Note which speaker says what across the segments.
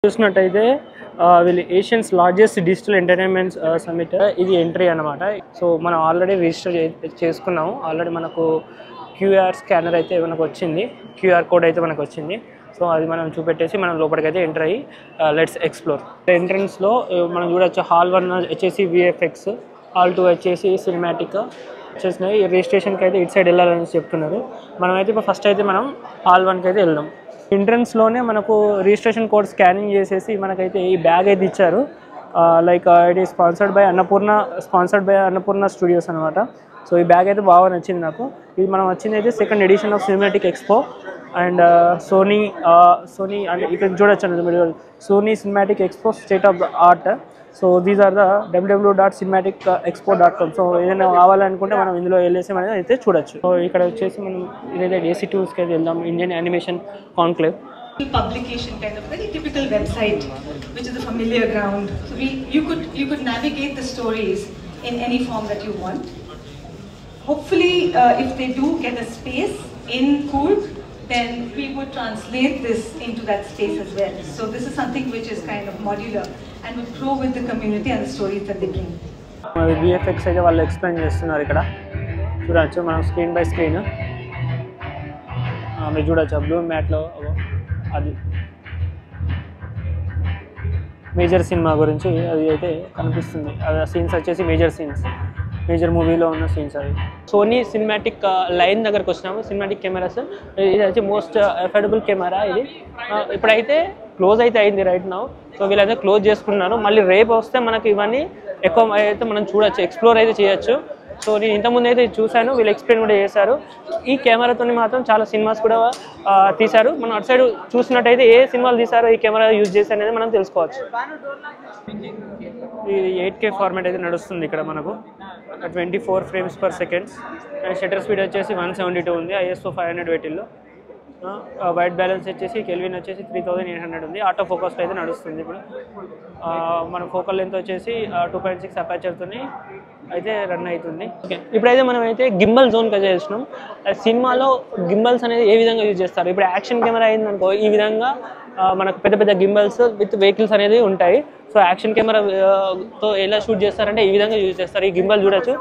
Speaker 1: చూసినట్టయితే వీళ్ళు Asians largest digital entertainment summit ఇది ఎంట్రీ అనమాట. సో మనం ఆల్రెడీ రిజిస్టర్ చేసుకున్నాము. ఆల్రెడీ మనకు క్యూఆర్ స్కానర్ అయితే మనకు వచ్చింది, క్యూఆర్ కోడ్ అయితే మనకు వచ్చింది. సో అది మనం చూపెట్టేసి మనం లోపలికైతే ఎంటర్ అయ్యి లెట్స్ ఎక్స్ప్లోర్. ఎంట్రన్స్లో మనం చూడొచ్చు హాల్ 1 వచ్చేసి విఎఫ్ఎక్స్, హాల్ 2 వచ్చేసి సినిమాటిక్ వచ్చేసినాయి. రిజిస్ట్రేషన్కి అయితే ఇటు సైడ్ వెళ్ళాలని చెప్తున్నారు. మనమైతే ఇప్పుడు ఫస్ట్ అయితే మనం హాల్ 1కి అయితే వెళ్దాం. ఎంట్రన్స్లోనే మనకు రిజిస్ట్రేషన్ కోడ్ స్కానింగ్ చేసేసి మనకైతే ఈ బ్యాగ్ అయితే ఇచ్చారు. Like it is sponsored by Annapurna studios అనమాట. సో ఈ బ్యాగ్ అయితే బాగా నచ్చింది నాకు. ఇది మనం వచ్చింది అయితే second edition of cinematic expo and Sony అంటే ఇక్కడ చూడొచ్చు అన్నది మీరు, Sony cinematic expo state of the art. So these are the www.cinematicexpo.com. So ఏదైనా కావాలనుకుంటే మనం ఇందులో వెళ్ళేసి మనం అయితే చూడొచ్చు. సో ఇక్కడ వచ్చేసి మనం ఏదైతే AC టూల్స్కి అయితే వెళ్దాం, Indian animation conclave.
Speaker 2: Publication kind of very typical website, which is a familiar ground. So you could navigate the stories in any form that you want. Hopefully, if they do get a space in Coorg, then we would translate this into that space as well. So this is something which is kind of modular and will grow with the community and the stories that they bring.
Speaker 1: VFX అయితే వాళ్ళు explain చేస్తున్నారు. ఇక్కడ చూడవచ్చు మనం screen by screen మీరు చూడవచ్చు blue మ్యాట్లో అది major cinema గురించి అది అయితే కనిపిస్తుంది. అది సీన్స్ వచ్చేసి మేజర్ మూవీలో ఉన్న సీన్స్ అవి. సోనీ సినిమాటిక్ లైన్ దగ్గరకు వచ్చినాము. సినిమాటిక్ కెమెరాస్ ఇది వచ్చి మోస్ట్ అఫోర్డబుల్ కెమెరా. ఇది ఇప్పుడైతే క్లోజ్ అయితే అయింది రైట్ నౌ. సో వీళ్ళైతే క్లోజ్ చేసుకున్నారు. మళ్ళీ రేపు వస్తే మనకి ఇవన్నీ ఎక్కువ అయితే మనం చూడొచ్చు, ఎక్స్ప్లోర్ అయితే చేయొచ్చు. సో నేను ఇంతకుముందు అయితే చూశాను, వీళ్ళు ఎక్స్ప్లెయిన్ కూడా చేశారు. ఈ కెమెరాతో మాత్రం చాలా సినిమాస్ కూడా తీశారు. మనం అటు సైడ్ చూసినట్టయితే ఏ సినిమాలు తీశారో ఈ కెమెరా యూజ్ చేసి అనేది మనం తెలుసుకోవచ్చు. ఈ 8K ఫార్మాట్ అయితే నడుస్తుంది ఇక్కడ మనకు, 24 frames per second. And shutter speed వచ్చేసి 172 ఉంది. ISO 500 వెయిట్లో. వైట్ బ్యాలెన్స్ వచ్చేసి కెల్విన్ వచ్చేసి 3800 ఉంది. ఆటో ఫోకస్లో అయితే నడుస్తుంది. ఇప్పుడు మన ఫోకల్ లెంత్ వచ్చేసి 2.6 అపాచర్తో అయితే రన్ అవుతుంది. ఓకే, ఇప్పుడైతే మనం అయితే గింబల్ జోన్కి చేసినాం. సినిమాలో గింబల్స్ అనేది ఏ విధంగా యూజ్ చేస్తారు. ఇప్పుడు యాక్షన్ కెమెరా అయిందనుకో ఈ విధంగా మనకు పెద్ద పెద్ద గింబల్స్ విత్ వెహికల్స్ అనేది ఉంటాయి. సో యాక్షన్ కెమెరాతో ఎలా షూట్ చేస్తారంటే ఈ విధంగా యూజ్ చేస్తారు. ఈ గింబల్ చూడొచ్చు,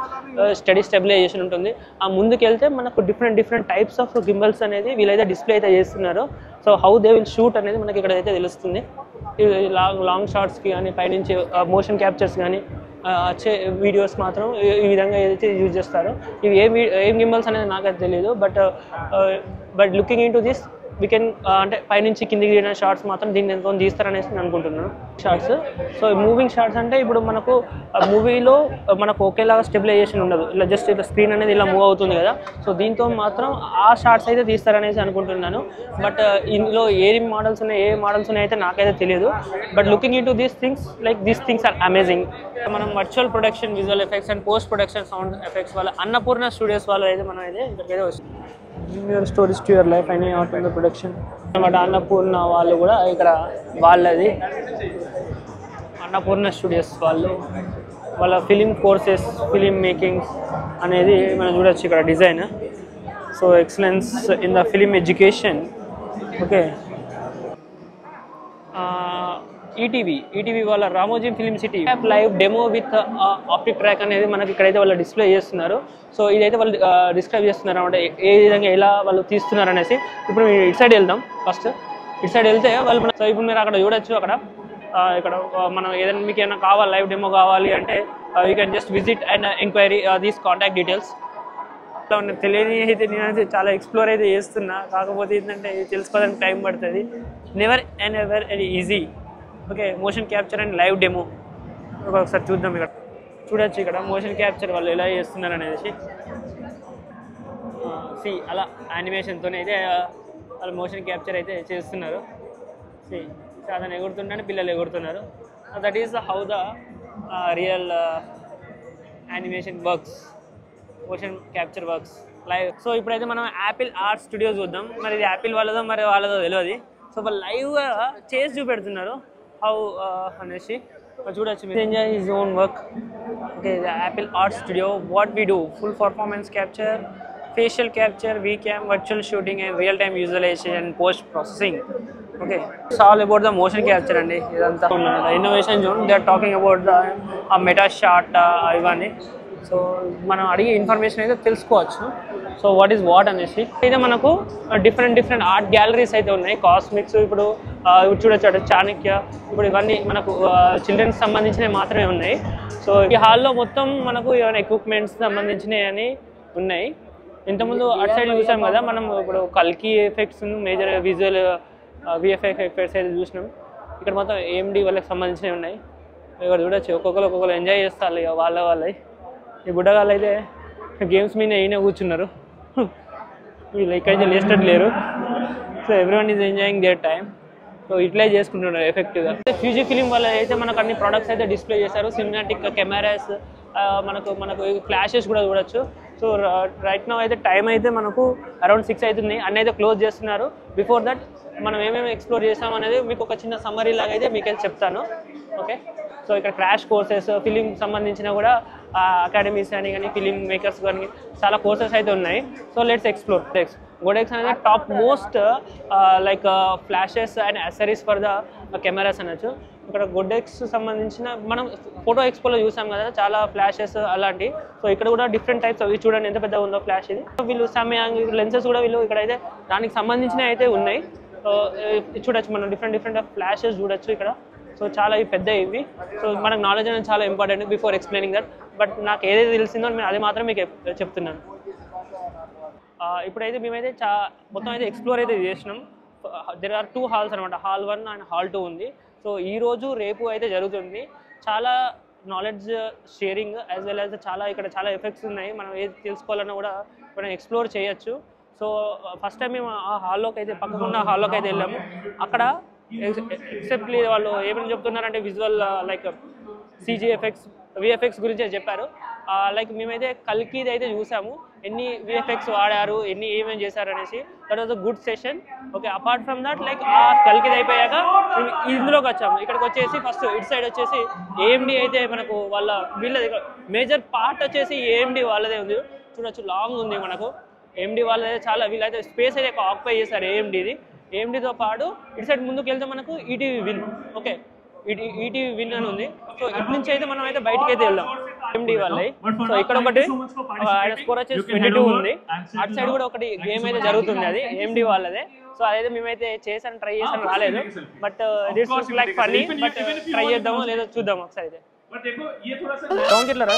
Speaker 1: స్టడీ స్టెబిలైజేషన్ ఉంటుంది. ఆ ముందుకు వెళ్తే మనకు డిఫరెంట్ టైప్స్ ఆఫ్ గింబల్స్ అనేది వీళ్ళైతే డిస్ప్లే అయితే చేస్తున్నారు. So how they will shoot అనేది మనకి ఇక్కడ అయితే తెలుస్తుంది. లాంగ్ షార్ట్స్కి కానీ పైనుంచి మోషన్ క్యాప్చర్స్ కానీ వచ్చే వీడియోస్ మాత్రం ఈ విధంగా ఏదైతే యూజ్ చేస్తారో. ఇవి ఏం గింబల్స్ అనేది నాకైతే తెలియదు. But looking in to this we can అంటే పైనుంచి కిందికి దిగిన షార్ట్స్ మాత్రం దీన్ని ఎంతో తీస్తారనేసి నేను అనుకుంటున్నాను. షార్ట్స్ సో మూవింగ్ షార్ట్స్ అంటే ఇప్పుడు మనకు మూవీలో మనకు ఒకేలాగా స్టెబిలైజేషన్ ఉండదు. ఇలా జస్ట్ ఇలా స్క్రీన్ అనేది ఇలా మూవ్ అవుతుంది కదా. సో దీంతో మాత్రం ఆ షార్ట్స్ అయితే తీస్తారనేసి అనుకుంటున్నాను. బట్ ఇందులో ఏ మోడల్స్ ఉన్నాయి అయితే నాకైతే తెలియదు. But looking into these things are amazing. మనం virtual production, visual effects and post production sound effects వాళ్ళ అన్నపూర్ణ స్టూడియోస్ వాళ్ళు అయితే మనం అయితే ఇక్కడికైతే వస్తుంది. Your stories to your life అయినా ఆర్ట్ ఇన్ ద ప్రొడక్షన్ అనమాట. అన్నపూర్ణ వాళ్ళు కూడా ఇక్కడ వాళ్ళది అన్నపూర్ణ స్టూడియోస్ వాళ్ళ ఫిలిం కోర్సెస్, ఫిలిం మేకింగ్స్ అనేది మనం చూడొచ్చు ఇక్కడ design. So excellence in the film education. Okay, ETV వాళ్ళ Ramoji film city live demo with optic track అనేది మనకి ఇక్కడైతే వాళ్ళు డిస్ప్లే చేస్తున్నారు. సో ఇదైతే వాళ్ళు డిస్క్రైబ్ చేస్తున్నారు అనమాట, ఏ విధంగా ఎలా వాళ్ళు తీస్తున్నారు అనేసి. ఇప్పుడు ఇటు సైడ్ వెళ్దాం. ఫస్ట్ ఇటు సైడ్ వెళ్తే వాళ్ళు సో ఇప్పుడు మీరు అక్కడ చూడొచ్చు. ఇక్కడ మనం ఏదైనా మీకు ఏమైనా కావాలి, లైవ్ డెమో కావాలి అంటే you can just visit and enquiry these contact details. తెలియని అయితే నేనైతే చాలా ఎక్స్ప్లోర్ అయితే చేస్తున్నా. కాకపోతే ఏంటంటే తెలుసుకోవడానికి టైం పడుతుంది. Never and ever easy. Okay, motion capture and live demo ఒకసారి చూద్దాం. ఇక్కడ చూడొచ్చు, ఇక్కడ మోషన్ క్యాప్చర్ వాళ్ళు ఎలా చేస్తున్నారు అనేసి. అలా యానిమేషన్తో అయితే వాళ్ళు మోషన్ క్యాప్చర్ అయితే చేస్తున్నారు. అతను ఎగురుతుంటే పిల్లలు ఎగురుతున్నారు. That is how the real animation works, motion capture works live. So ఇప్పుడైతే మనం యాపిల్ ఆర్ట్ స్టూడియో చూద్దాం. మరి ఇది యాపిల్ వాళ్ళదో మరి వాళ్ళదో తెలియదు. సో వాళ్ళు లైవ్గా చేసి చూపెడుతున్నారు హౌ అనేసి. చూడొచ్చు, enjoy his own work. Okay, the Apple art studio. What we do, full performance capture, facial capture, VCam, virtual shooting and real-time visualization and post-processing. Okay, it's all about the motion capture and innovation zone. They are talking about the meta shot ivani. So మనం అడిగే information అయితే తెలుసుకోవచ్చు. So what is what అనేసి అయితే మనకు different art galleries అయితే ఉన్నాయి. కాస్మిక్స్ ఇప్పుడు చూడొచ్చు చాణక్య, ఇప్పుడు ఇవన్నీ మనకు చిల్డ్రన్స్ సంబంధించినవి మాత్రమే ఉన్నాయి. సో ఈ హాల్లో మొత్తం మనకు ఏమైనా ఎక్విప్మెంట్స్ సంబంధించినవి అని ఉన్నాయి. ఇంతకుముందు అటు సైడ్ చూసాం కదా మనం, ఇప్పుడు కల్కి effects major visual VFX effects అయితే చూసినాం. ఇక్కడ మొత్తం AMD వాళ్ళకి సంబంధించినవి ఉన్నాయి. ఇక్కడ చూడొచ్చు ఒక్కొక్కరు ఎంజాయ్ చేస్తారు ఇక వాళ్ళే. ఈ బుడ్డగాళ్ళు అయితే గేమ్స్ మీద అయినా కూర్చున్నారు, వీళ్ళు ఇక్కడైతే లేస్టెడ్ లేరు. So everyone is enjoying their time. So utilize చేసుకుంటున్నారు ఎఫెక్టివ్గా. ఫ్యూజీ ఫిలిం వాళ్ళు అయితే మనకు అన్ని ప్రొడక్ట్స్ అయితే డిస్ప్లే చేశారు. సినిమాటిక్ కెమెరాస్, మనకు ఫ్లాషెస్ కూడా చూడొచ్చు. సో రైట్ నౌ అయితే టైం అయితే మనకు అరౌండ్ 6 అవుతుంది. అన్నీ అయితే క్లోజ్ చేస్తున్నారు. బిఫోర్ దట్ మనం ఏమేమి ఎక్స్ప్లోర్ చేస్తాం అనేది మీకు ఒక చిన్న సమ్మరీ లాగా అయితే మీకైతే చెప్తాను. ఓకే, సో ఇక్కడ క్రాష్ కోర్సెస్, ఫిలిం సంబంధించిన కూడా అకాడమీస్ అని కానీ ఫిలిం మేకర్స్ కానీ చాలా కోర్సెస్ అయితే ఉన్నాయి. So let's explore. గోడెక్స్ అనేది top most like flashes and accessories for the cameras అనొచ్చు. ఇక్కడ గోడెక్స్ సంబంధించిన మనం ఫోటో ఎక్స్పోలో చూసాం కదా చాలా ఫ్లాషెస్ అలాంటి. సో ఇక్కడ కూడా డిఫరెంట్ టైప్స్ అవి చూడండి ఎంత పెద్దగా ఉందో ఫ్లాష్ ఇది. వీళ్ళు సమ్యాంగ్ లెన్సెస్ కూడా వీళ్ళు ఇక్కడైతే దానికి సంబంధించినవి అయితే ఉన్నాయి. సో చూడొచ్చు మనం డిఫరెంట్ ఫ్లాషెస్ చూడొచ్చు ఇక్కడ. సో చాలా పెద్ద ఇవి. సో మనకు నాలెడ్జ్ అనేది చాలా important before explaining that. But నాకు ఏదైతే తెలిసిందో నేను అది మాత్రం మీకు చెప్తున్నాను. ఇప్పుడైతే మేమైతే మొత్తం అయితే ఎక్స్ప్లోర్ అయితే చేసినాం. దెర్ ఆర్ 2 హాల్స్ అనమాట, హాల్ 1 అండ్ హాల్ 2 ఉంది. సో ఈరోజు రేపు అయితే జరుగుతుంది. చాలా knowledge sharing as well as ఇక్కడ చాలా ఎఫెక్ట్స్ ఉన్నాయి. మనం ఏది తెలుసుకోవాలన్నా కూడా మనం ఎక్స్ప్లోర్ చేయొచ్చు. సో ఫస్ట్ టైం మేము ఆ హాల్లోకి అయితే పక్కకున్న హాల్లోకి అయితే వెళ్ళాము. అక్కడ ఎక్సెప్ట్లీ వాళ్ళు ఏమైనా చెప్తున్నారంటే visual like CG effects, VFX గురించి చెప్పారు. లైక్ మేమైతే కల్కిది అయితే చూసాము, ఎన్ని VFX వాడారు, ఏమేమి చేశారు అనేసి. That was a good session. Okay, apart from that like ఆ కల్కిది అయిపోయాక ఇందులోకి వచ్చాము. ఇక్కడికి వచ్చేసి ఫస్ట్ ఇటు సైడ్ వచ్చేసి AMD అయితే మనకు వీళ్ళది మేజర్ పార్ట్ వచ్చేసి AMD వాళ్ళదే ఉంది. చూడొచ్చు లాంగ్ ఉంది మనకు AMD వాళ్ళదే. చాలా వీళ్ళైతే స్పేస్ అయితే ఆక్యుపై చేశారు AMDది. AMDతో పాటు ఇటు సైడ్ ముందుకు వెళ్తే మనకు ETV win. Okay, ETV win అని ఉంది. సో ఇటు నుంచి అయితే మనం అయితే బయటకి అయితే వెళ్దాం AMD వాళ్ళవి. సో ఇక్కడ ఒకటి ఆయన స్కోర్ వచ్చేసి 22 ఉంది. అటు సైడ్ కూడా ఒకటి గేమ్ అయితే జరుగుతుంది, అది AMD వాళ్ళదే. సో అదైతే మేమైతే ట్రై చేసాను, రాలేదు. But this looks like funny. But try చేద్దామో లేదో చూద్దాం ఒకసారి అయితే. సౌండ్ ఇట్లా రా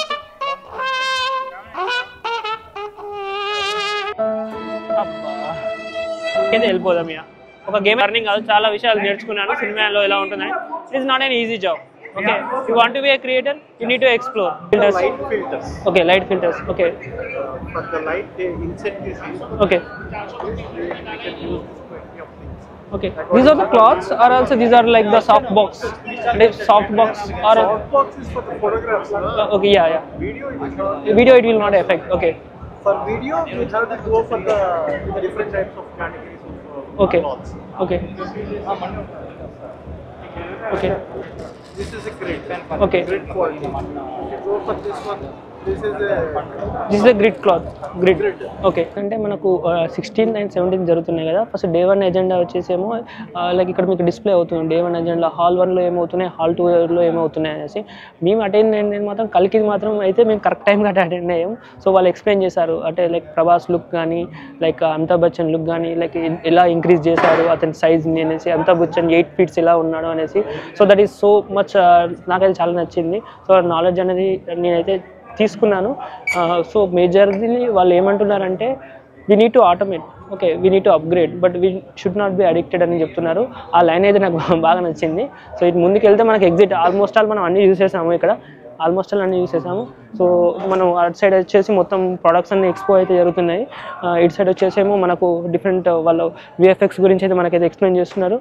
Speaker 1: అయితే వెళ్ళిపోదాం. ఇక ఒక గేమ్ లెర్నింగ్ కాదు, చాలా విషయాలు నేర్చుకున్నాను సినిమాలో ఎలా ఉంటుందని. It is not an easy job. Okay, you want to be a creator, you need to explore filters.
Speaker 3: Light filters.
Speaker 1: Okay, light filters. Okay,
Speaker 3: But the light inside this is
Speaker 1: okay,
Speaker 3: we can use plenty of things.
Speaker 1: okay. These are the cloths, or also these are like the soft box. Soft box or
Speaker 3: Soft box is for the photographs.
Speaker 1: okay, yeah.
Speaker 3: Video it is not.
Speaker 1: Video it will not affect. Okay,
Speaker 3: For video we have to go for the different types of categories of
Speaker 1: okay,
Speaker 3: cloths.
Speaker 1: okay, okay,
Speaker 3: This is a grid.
Speaker 1: okay.
Speaker 3: Grid quality. If you go for this one, this is
Speaker 1: a grid cloth. Grid. Okay, అంటే మనకు 16th and 17th జరుగుతున్నాయి కదా. First day 1 agenda వచ్చేసేమో like ఇక్కడ మీకు display అవుతుంది. Day 1 agenda hall 1లో ఏమవుతున్నాయి, hall 2లో ఏమవుతున్నాయి అనేసి. మేము అటెండ్ అయ్యింది మాత్రం కల్కిది మాత్రం అయితే మేము కరెక్ట్ టైంకి అటెండ్ అయ్యాము. సో వాళ్ళు ఎక్స్ప్లెయిన్ చేశారు, అంటే లైక్ ప్రభాస్ లుక్ కానీ, లైక్ అమితాబ్ బచ్చన్ లుక్ కానీ, లైక్ ఎలా ఇంక్రీజ్ చేశారు అతని సైజ్ని అనేసి, అమితాబ్ బచ్చన్ 8 feet ఎలా ఉన్నాడు అనేసి. So that is so much నాకైతే చాలా నచ్చింది. సో నాలెడ్జ్ అనేది నేనైతే తీసుకున్నాను. సో మేజర్ది వాళ్ళు ఏమంటున్నారంటే we need to automate, okay, we need to upgrade, but we should not be addicted అని చెప్తున్నారు. ఆ లైన్ అయితే నాకు బాగా నచ్చింది. సో ఇటు ముందుకు వెళ్తే మనకి ఎగ్జిట్ ఆల్మోస్ట్ ఆల్ మనం అన్నీ చూసేసాము. ఇక్కడ ఆల్మోస్ట్ ఆల్ అన్నీ చూసేసాము. సో మనం అటు సైడ్ వచ్చేసి మొత్తం ప్రొడక్ట్స్ అన్ని ఎక్స్పో అయితే జరుగుతున్నాయి. ఇటు సైడ్ వచ్చేసేమో మనకు డిఫరెంట్ వాళ్ళు VFX గురించి అయితే మనకైతే ఎక్స్ప్లెయిన్ చేస్తున్నారు.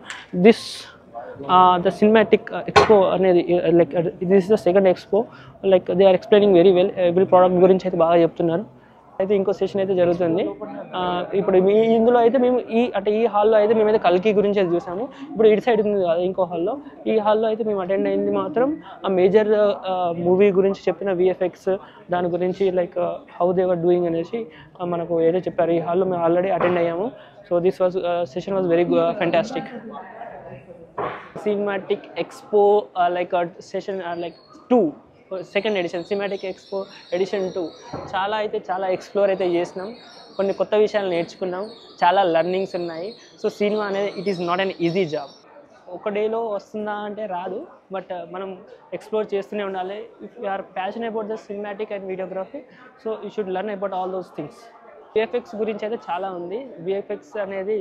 Speaker 1: The cinematic expo అనేది like this is the second expo, like they are explaining very well. Every product గురించి అయితే బాగా చెప్తున్నారు. అయితే ఇంకో సెషన్ అయితే జరుగుతుంది. ఇప్పుడు ఇందులో అయితే మేము ఈ హాల్లో అయితే మేమైతే కల్కి గురించి అయితే చూసాము. ఇప్పుడు ఇటు సైడ్ ఉంది కదా ఇంకో హాల్లో, ఈ హాల్లో అయితే మేము అటెండ్ అయింది మాత్రం ఆ మేజర్ మూవీ గురించి చెప్పిన విఎఫ్ఎక్స్ దాని గురించి like how they were doing అనేసి మనకు ఏదో చెప్పారు. ఈ హాల్లో మేము ఆల్రెడీ అటెండ్ అయ్యాము. So this was session was very fantastic. Cinematic expo like session like 2 second edition cinematic expo edition 2 చాలా ఎక్స్ప్లోర్ అయితే చేసినాం. కొన్ని కొత్త విషయాలు నేర్చుకున్నాం. చాలా లెర్నింగ్స్ ఉన్నాయి. సో సినిమా అనేది it is not an easy job. ఒక డేలో వస్తుందా అంటే రాదు, బట్ మనం ఎక్స్ప్లోర్ చేస్తూనే ఉండాలి. If you are passion about the cinematic and videography, so you should learn about all those things. VFX గురించి అయితే చాలా ఉంది. విఎఫ్ఎక్స్ అనేది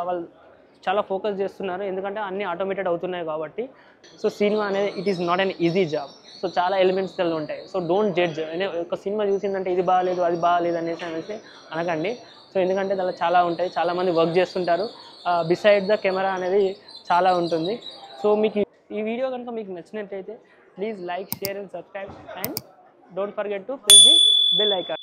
Speaker 1: వాళ్ళు చాలా ఫోకస్ చేస్తున్నారు, ఎందుకంటే అన్నీ ఆటోమేటెడ్ అవుతున్నాయి కాబట్టి. సో సినిమా అనేది it is not an easy job. So చాలా ఎలిమెంట్స్ ఉంటాయి. So don't judge. ఒక సినిమా చూసిందంటే ఇది బాగాలేదు అది బాగాలేదు అనేసి అనకండి. సో ఎందుకంటే దానిలో చాలా ఉంటాయి, చాలామంది వర్క్ చేస్తుంటారు. బిసైడ్ ద కెమెరా అనేది చాలా ఉంటుంది. సో మీకు ఈ వీడియో కనుక మీకు నచ్చినట్లయితే please like, share and subscribe and don't forget to press the bell icon.